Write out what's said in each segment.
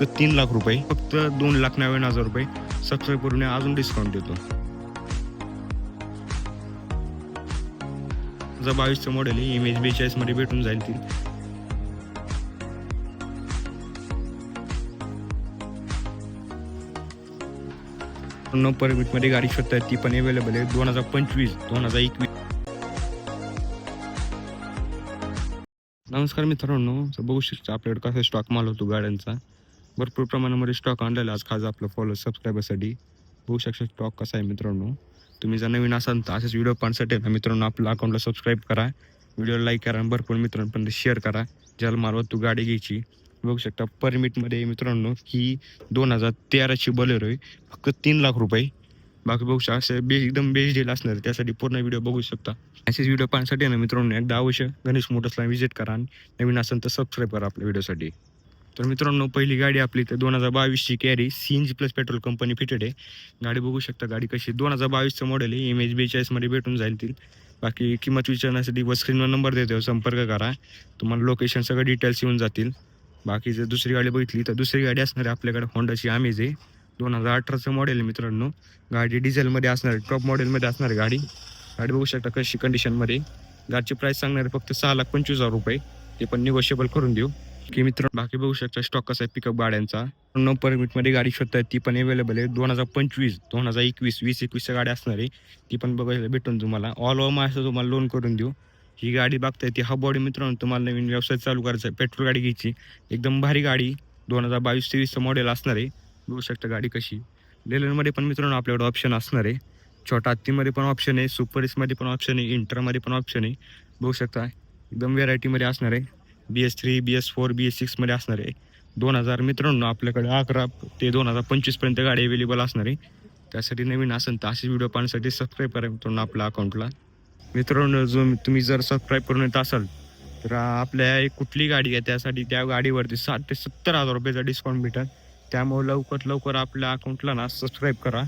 फक्त 3,00,000 रुपये, फक्त 2,90,000 रुपये. सबस्क्राईब करून अजून डिस्काउंट देतो. 22चं मॉडेल आहे, इमेज 42 मध्ये भेटून जाईल ती. नो परमिट मध्ये गाडी शोधताय ती पण अवेलेबल आहे. 2025 2021. नमस्कार मित्रांनो, बघू शकता आपल्याकडे कसा स्टॉक माल होतो गाड्यांचा. भरपूर प्रमाणामध्ये स्टॉक आणलेला आज खास आपलं फॉलो सबस्क्रायबरसाठी. बघू शकता स्टॉक कसा आहे मित्रांनो. तुम्ही जर नवीन असाल तर असेच व्हिडिओ पाहण्यासाठी ना मित्रांनो आपल्या अकाउंटला सबस्क्राईब करा, व्हिडिओला लाईक करा, भरपूर मित्रांपर्यंत शेअर करा ज्याला मालवत तू गाडी घ्यायची. बघू शकता परमिटमध्ये मित्रांनो ही 2013ची बोलेरो आहे, फक्त 3,00,000 रुपये. बाकी बघू शकता असं एकदम बेस्ट डील असणार आहे, त्यासाठी पूर्ण व्हिडिओ बघू शकता. असेच व्हिडिओ पाहण्यासाठी ना मित्रांनो एकदा अवश्य गणेश मोटर्सला व्हिजिट करा आणि नवीन असेल तर सबस्क्राईब करा आपल्या व्हिडिओसाठी. तर मित्रांनो पहिली गाडी आपली तर 2022ची Carry CNG plus petrol company fitted आहे. गाडी बघू शकता गाडी कशी 2022चं मॉडेल आहे, इमेज 42 मध्ये भेटून जाईल ती. बाकी किंमत विचारण्यासाठी व स्क्रीनवर नंबर देतो, संपर्क करा, तुम्हाला लोकेशन सगळं डिटेल्स येऊन जातील. बाकी जर दुसरी गाडी बघितली तर दुसरी गाडी असणार आहे आपल्याकडे होंडाची अमेज आहे. 2018चं मॉडेल आहे मित्रांनो. गाडी डिझेलमध्ये असणार आहे, टॉप मॉडेलमध्ये असणार आहे गाडी. गाडी बघू शकता कशी कंडिशनमध्ये. गाडीची प्राईस सांगणार आहे फक्त 6,25,000 रुपये, ते पण निगोशिएबल करून देऊ की मित्र. बाकी बघू शकता स्टॉक कसा आहे पिकअप गाड्यांचा. नो परमिटमध्ये गाडी शोधताय ती पण अवेलेबल आहे. 2025 2021 2021च्या गाडी असणार आहे, ती पण बघायला भेटून तुम्हाला. ऑल ओव्हर महाराष्ट्र तुम्हाला लोन करून देऊ. ही गाडी बघताय ती हा बॉडी मित्रांनो, तुम्हाला नवीन व्यवसाय चालू करायचा आहे, पेट्रोल गाडी घ्यायची, एकदम भारी गाडी 2022-23चं मॉडेल असणार आहे. बघू शकता गाडी कशी. लेलरमध्ये पण मित्रांनो आपल्याकडे ऑप्शन असणार आहे. छोटा हत्तीमध्ये पण ऑप्शन आहे, सुपर एसमध्ये पण ऑप्शन आहे, इंटरमध्ये पण ऑप्शन आहे. बघू शकता एकदम व्हेरायटीमध्ये असणार आहे. BS3 BS4 BS6 मध्ये असणार आहे. 2000 मित्रांनो आपल्याकडे 11 ते 2025 पर्यंत गाडी अवेलेबल असणार आहे. त्यासाठी नवीन असेल तर असे व्हिडिओ पाहण्यासाठी सबस्क्राईब करा मित्रांनो आपल्या अकाउंटला. मित्रांनो जो तुम्ही जर सबस्क्राईब करून येत असाल तर आपल्या कुठली गाडी आहे त्यासाठी त्या गाडीवरती 60,000 ते 70,000 रुपयाचा डिस्काउंट भेटेल. त्यामुळे लवकर आपल्या अकाउंटला ना सबस्क्राईब करा.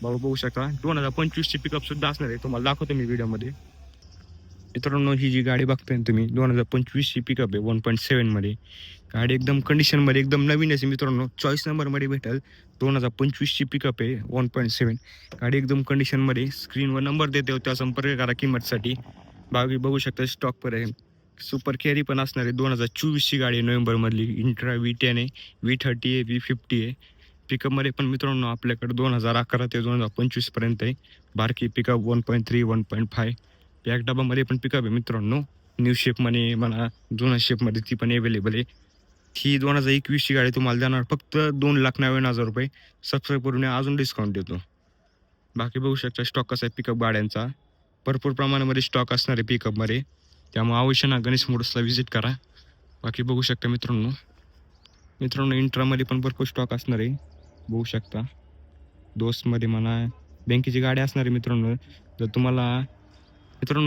बघू शकता 2025ची पिकअप सुद्धा असणार आहे, तुम्हाला दाखवतो मी व्हिडिओमध्ये. मित्रांनो ही जी गाडी बघताय तुम्ही 2025ची पिकअप आहे 1.7 मध्ये. गाडी एकदम कंडिशनमध्ये एकदम नवीन आहे मित्रांनो. चॉईस नंबरमध्ये भेटेल. 2025ची पिकअप आहे 1.7. गाडी एकदम कंडिशनमध्ये. स्क्रीनवर नंबर देते, त्या संपर्क करा किंमतसाठी. बाकी बघू शकता स्टॉक पर्यंत. सुपर कॅरी पण असणार आहे. 2024ची गाडी आहे नोव्हेंबरमधली. इंट्रा V10 आहे, V30 आहे, V50 आहे. पिकअपमध्ये पण मित्रांनो आपल्याकडे 2011 ते 2025 पर्यंत आहे. बारकी पिकअप 1.3 1.5. बॅक डबामध्ये पण पिकअप आहे मित्रांनो. न्यू शेपमध्ये म्हणा जुन्या शेपमध्ये ती पण अवेलेबल आहे. ही 2021ची गाडी तुम्हाला देणार फक्त 2,90,000 रुपये. सबस्क्राईब करून अजून डिस्काउंट देतो. बाकी बघू शकता स्टॉक कसा आहे पिकअप गाड्यांचा. भरपूर प्रमाणामध्ये स्टॉक असणार आहे पिकअपमध्ये, त्यामुळे अवश्य ना गणेश मोटर्सला व्हिजिट करा. बाकी बघू शकता मित्रांनो इंट्रामध्ये पण भरपूर स्टॉक असणार आहे. बघू शकता दोस्तमध्ये म्हणा बँकेची गाडी असणार आहे मित्रांनो.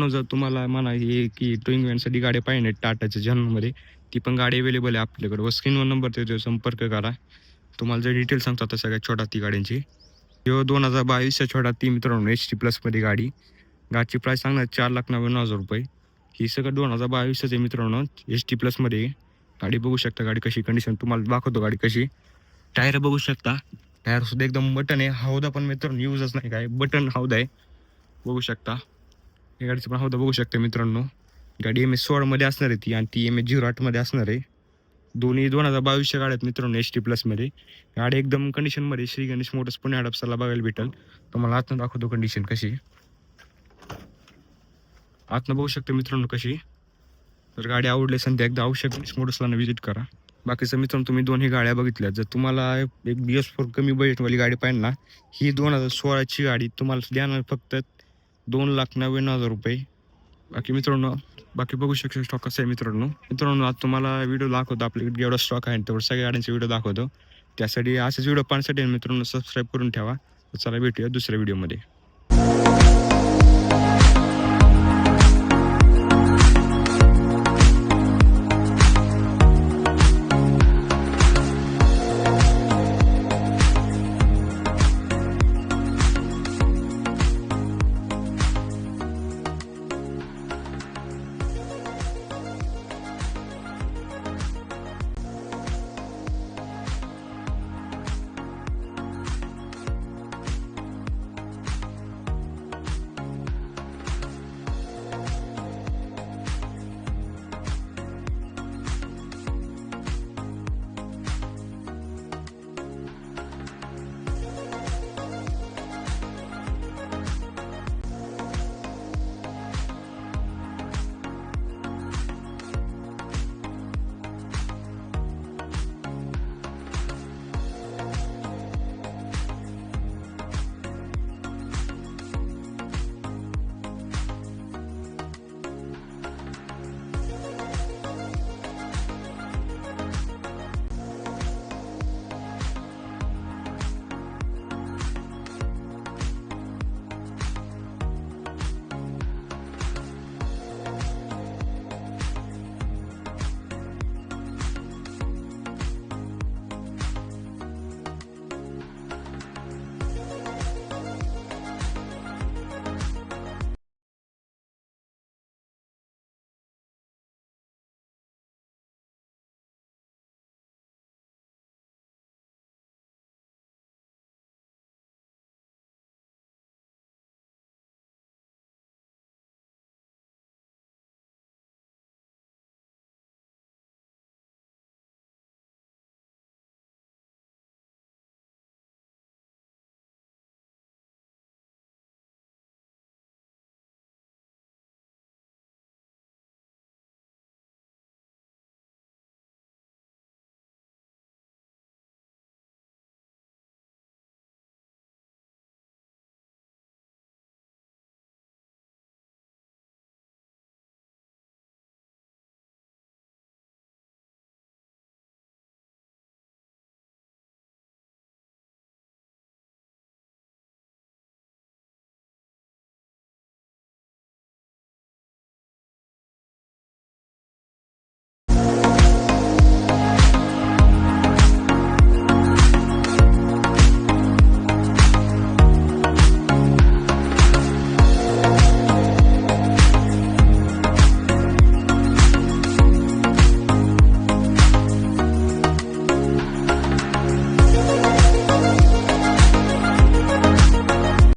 जर तुम्हाला म्हणा हे की टोईंग व्हॅनसाठी गाडी पाहिजे टाटाच्या जन्ममध्ये, ती पण गाडी अवेलेबल आहे आपल्याकडे. व स्क्रीनवर नंबर देतो, संपर्क करा. तुम्हाला जर डिटेल सांगतो आता सगळ्या छोटा ती गाड्यांची. 2022च्या छोटा ती मित्रांनो HT प्लसमध्ये गाडीची प्राईस सांगणार 4,90,000 रुपये. ही सगळं 2022च आहे मित्रांनो. HT प्लसमध्ये गाडी बघू शकता. गाडी कशी कंडिशन तुम्हाला दाखवतो गाडी कशी. टायर बघू शकता, टायर सुद्धा एकदम बटन आहे. हौदा पण मित्रांनो यूजच नाही काय, बटन हौदा आहे. बघू शकता या गाडीचं पण हौदा बघू शकता मित्रांनो. गाडी MS16 मध्ये असणार आहे ती, आणि ती MS08 मध्ये असणार आहे. दोन्ही 2022च्या गाड्यात मित्रांनो HT प्लसमध्ये. गाडी एकदम कंडिशनमध्ये श्री गणेश मोटर्स पुणे हडपसरला बघायला भेटेल. तुम्हाला आतनं दाखवतो कंडिशन कशी. आतनं बघू शकता मित्रांनो कशी. जर गाडी आवडली असेल तर एकदा अवश्य गणेश मोटर्सला व्हिजिट करा. बाकीचं मित्रांनो तुम्ही दोन्ही गाड्या बघितल्या. जर तुम्हाला एक BS4 कमी बजेटवाली गाडी पाहिजे ना, ही 2016ची गाडी तुम्हाला देणार फक्त 2,90,000 रुपये. बाकी बघू शकता स्टॉक कसं आहे मित्रांनो. आज तुम्हाला व्हिडिओ दाखवतो आपल्याकडे एवढा स्टॉक आहे, तेवढं सगळ्या गाड्यांचे व्हिडिओ दाखवतो. त्यासाठी असेच व्हिडिओ पाहण्यासाठी मित्रांनो सबस्क्राईब करून ठेवा. चला भेटूया दुसऱ्या व्हिडिओमध्ये.